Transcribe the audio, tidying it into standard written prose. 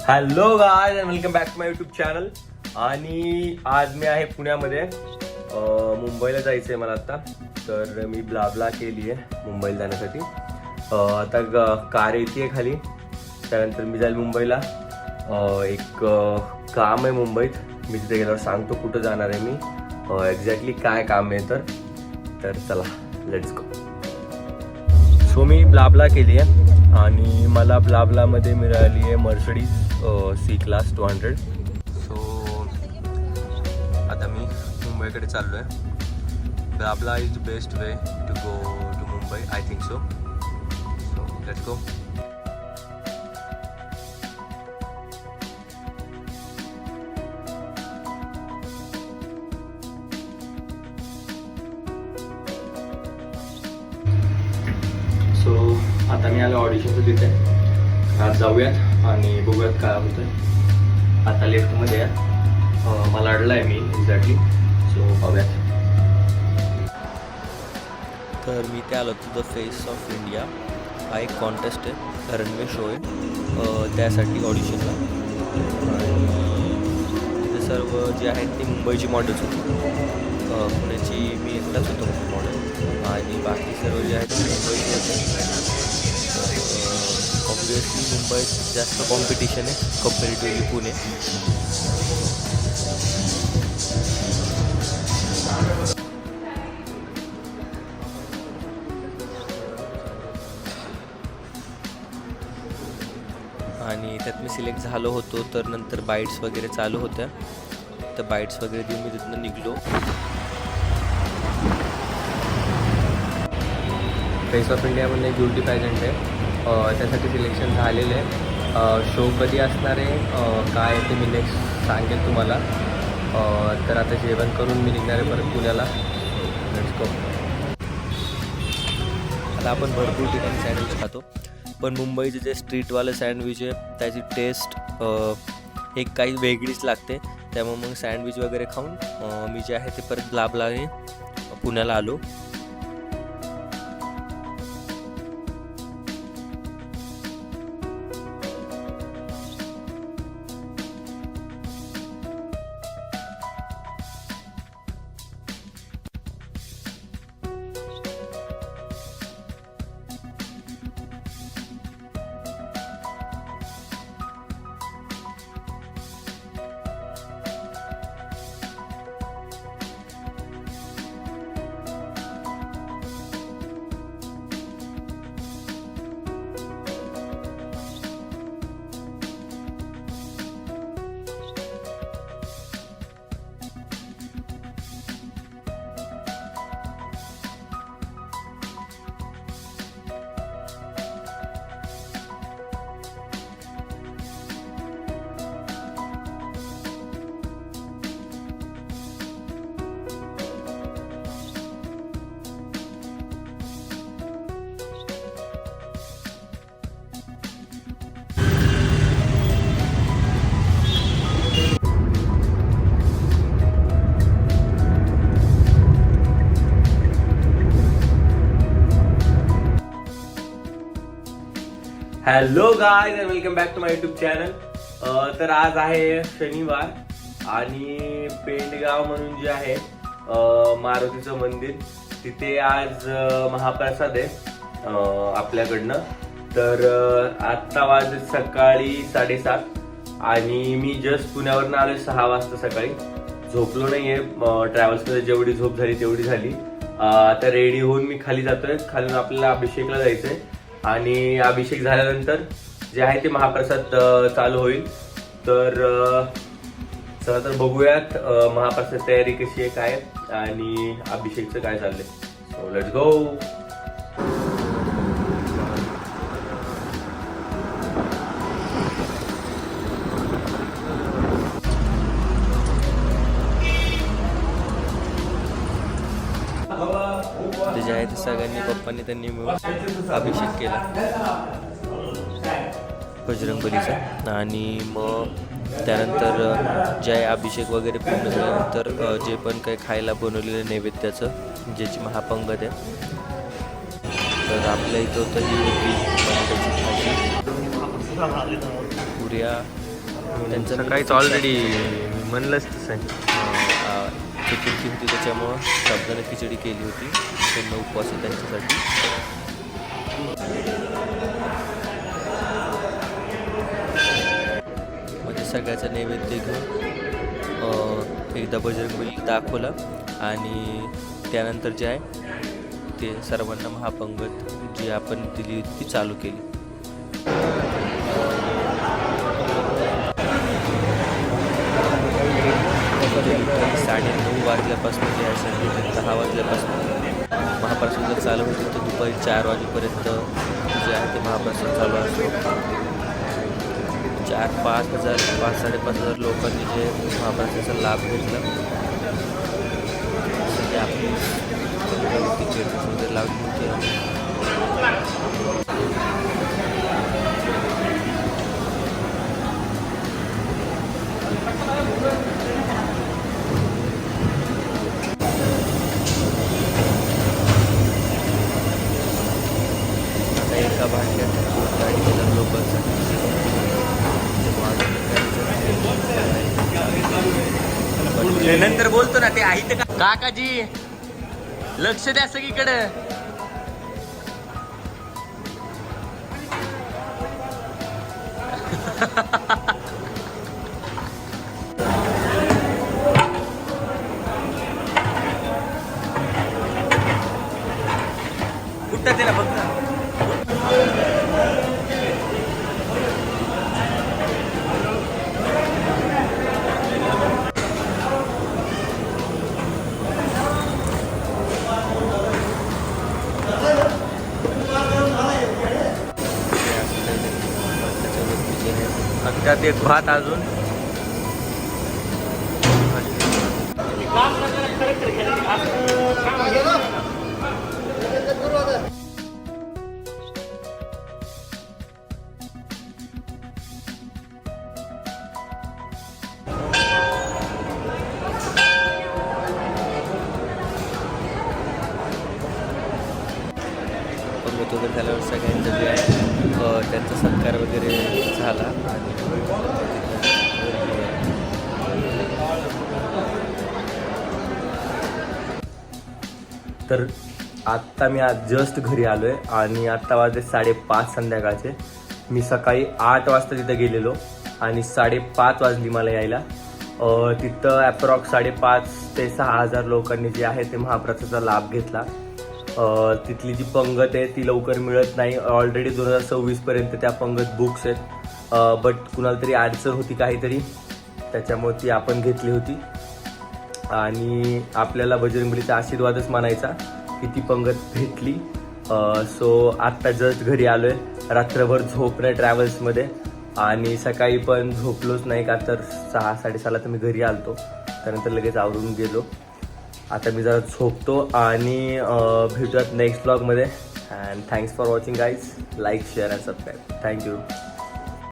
Hello guys and welcome back to my YouTube channel. आणि आज मी आहे पुण्यामध्ये. मुंबईला जायचं आहे मला आता. तर मी ब्लाब्ला केली आहे मुंबईला जाण्यासाठी. आता कार येते खाली, त्यानंतर मी जाईल मुंबईला. एक काम आहे मुंबईत, मी तिथे गेल्यावर सांगतो कुठं जाणार आहे मी, एक्झॅक्टली काय काम आहे. तर चला लेट्स गो. सो मी ब्लाब्ला केली आहे आणि मला ब्लाब्लामध्ये मिळाली आहे मर्सिडीज सी क्लास 200. सो आता मी मुंबईकडे चाललो आहे. Blabla is best way to go to Mumbai, I think so. So let's go. So आता मी आलो ऑडिशनचं तिथे. आज जाऊयात आणि बघूयात काय होतं. आता लेफ्टमध्ये आहे, मला अडलं आहे मी एक्झॅक्टली. सो पाहूयात. तर मी ते आलो होतो द फेस ऑफ इंडिया. हा एक कॉन्टेस्ट आहे, रनवे शो आहे, त्यासाठी ऑडिशनला. तिथे सर्व जे आहेत ते मुंबईची मॉडेल्स होती. पुण्याची मी एकटाच होतो मॉडेल आणि बाकी सर्व जे आहेत ते मुंबईचे होते. ऑब्वियसली मुंबईत जास्त कॉम्पिटिशन आहे कम्पॅरेटिव्हली पुणे. आणि त्यात मी सिलेक्ट झालो होतो. तर नंतर बाईट्स वगैरे चालू होत्या, तर बाईट्स वगैरे देऊन मी तिथनं निघलो. फेस ऑफ इंडियामध्ये ब्युटी पॅजंट आहे, त्यासाठी सिलेक्शन झालेलं आहे. शो कधी असणार आहे काय ते मी नेक्स्ट सांगेन तुम्हाला. तर आता जेवण करून मी निघणार आहे परत पुण्याला. Let's go. आता आपण भरपूर ठिकाणी सँडविच खातो, पण मुंबईचे जे स्ट्रीटवाले सँडविच आहे त्याची टेस्ट एक काही वेगळीच लागते. त्यामुळे मग सँडविच वगैरे खाऊन मी जे आहे ते परत ब्लाब्लाने पुण्याला आलो. Hello guys and welcome back to my YouTube channel. तर आज आहे शनिवार आणि पेंडगाव म्हणून जे आहे मारुतीचं मंदिर, तिथे आज महाप्रसाद आहे आपल्याकडनं. तर आत्ता वाजले सकाळी 7:30 आणि मी जस्ट पुण्यावरनं आलोय 6 वाजता सकाळी. झोपलो नाहीये, ट्रॅव्हल्समध्ये जेवढी झोप झाली तेवढी झाली. आता रेडी होऊन मी खाली जातोय. खालून आपल्याला अभिषेकला जायचंय आणि अभिषेक झाल्यानंतर जे आहे ते महाप्रसाद चालू होईल. तर चला तर बघूयात महाप्रसाद तयारी कशी आहे काय आणि अभिषेकचं काय चाललंय. सो लेट्स गो. ते जे आहे ते सगळ्यांनी पप्पांनी त्यांनी मिळून अभिषेक केला बजरंगबलीचा. आणि मग त्यानंतर जे अभिषेक वगैरे पूर्ण झाल्यानंतर जे पण काही खायला बनवलेलं नैवेद्याचं ज्याची महापंगत आहे, तर आपल्या इथं होतं ही होती बटाट्याची भाजी, पुऱ्या त्यांचं सकाळीच ऑलरेडी म्हणलंच तसं आहे. चतुर्थी होती त्याच्यामुळं साबुदाणा खिचडी केली होती. त्यांना उपवास आहे त्यांच्यासाठी. म्हणजे सगळ्याचा नैवेद्य घेऊन एकदा बजरंगबली दाखवलं आणि त्यानंतर जे आहे ते सर्वांना महापंगत जी आपण दिली होती ती चालू केली. 9:30 वाजल्यापासून जे आहे संध्याकाळी 10 वाजल्यापासून महाप्रसाद चालू होते तर दुपारी 4 वाजेपर्यंत जे आहे ते महाप्रसाद चालू असतो. 5,500 लोकांनी जे महाप्रसादाचा लाभ घेतला. सध्या आपली तिकीट वगैरे लावली होती. एका भांड्यात 40,000 लोकांसाठी नंतर बोलतो ना ते आहेत का काकाजी, लक्ष द्या सगळीकडे. कुठं त्याला बघ ना. त्यात एक भात अजून. पंगत वगैरे झाल्यावर सगळ्यांचं जे आहे त्यांचा सत्कार वगैरे झाला. तर आत्ता मी आज जस्ट घरी आलोय आणि आत्ता वाजले 5:30 संध्याकाळचे. मी सकाळी 8 वाजता तिथं गेलेलो आणि 5:30 वाजली मला यायला. तिथं ॲप्रॉक्स 5,500 ते 6,000 लोकांनी जे आहे ते महाप्रसादाचा लाभ घेतला. तिथली जी पंगत आहे ती लवकर मिळत नाही. ऑलरेडी 2026 पर्यंत त्या पंगत बुक्स आहेत. बट कुणाला तरी अडचण होती काहीतरी, त्याच्यामुळे ती आपण घेतली होती. आणि आपल्याला बजरंगबलीचा आशीर्वादच मानायचा की ती पंगत भेटली. सो आत्ता जस्ट घरी आलोय. रात्रभर झोपणं ट्रॅव्हल्समध्ये आणि सकाळी पण झोपलोच नाही का तर 6-6:30ला तर मी घरी आलतो. त्यानंतर लगेच आवरून गेलो. आता मी जरा झोपतो आणि भेटूयात नेक्स्ट ब्लॉगमध्ये. And thanks for watching guys. Like share and subscribe. Thank you.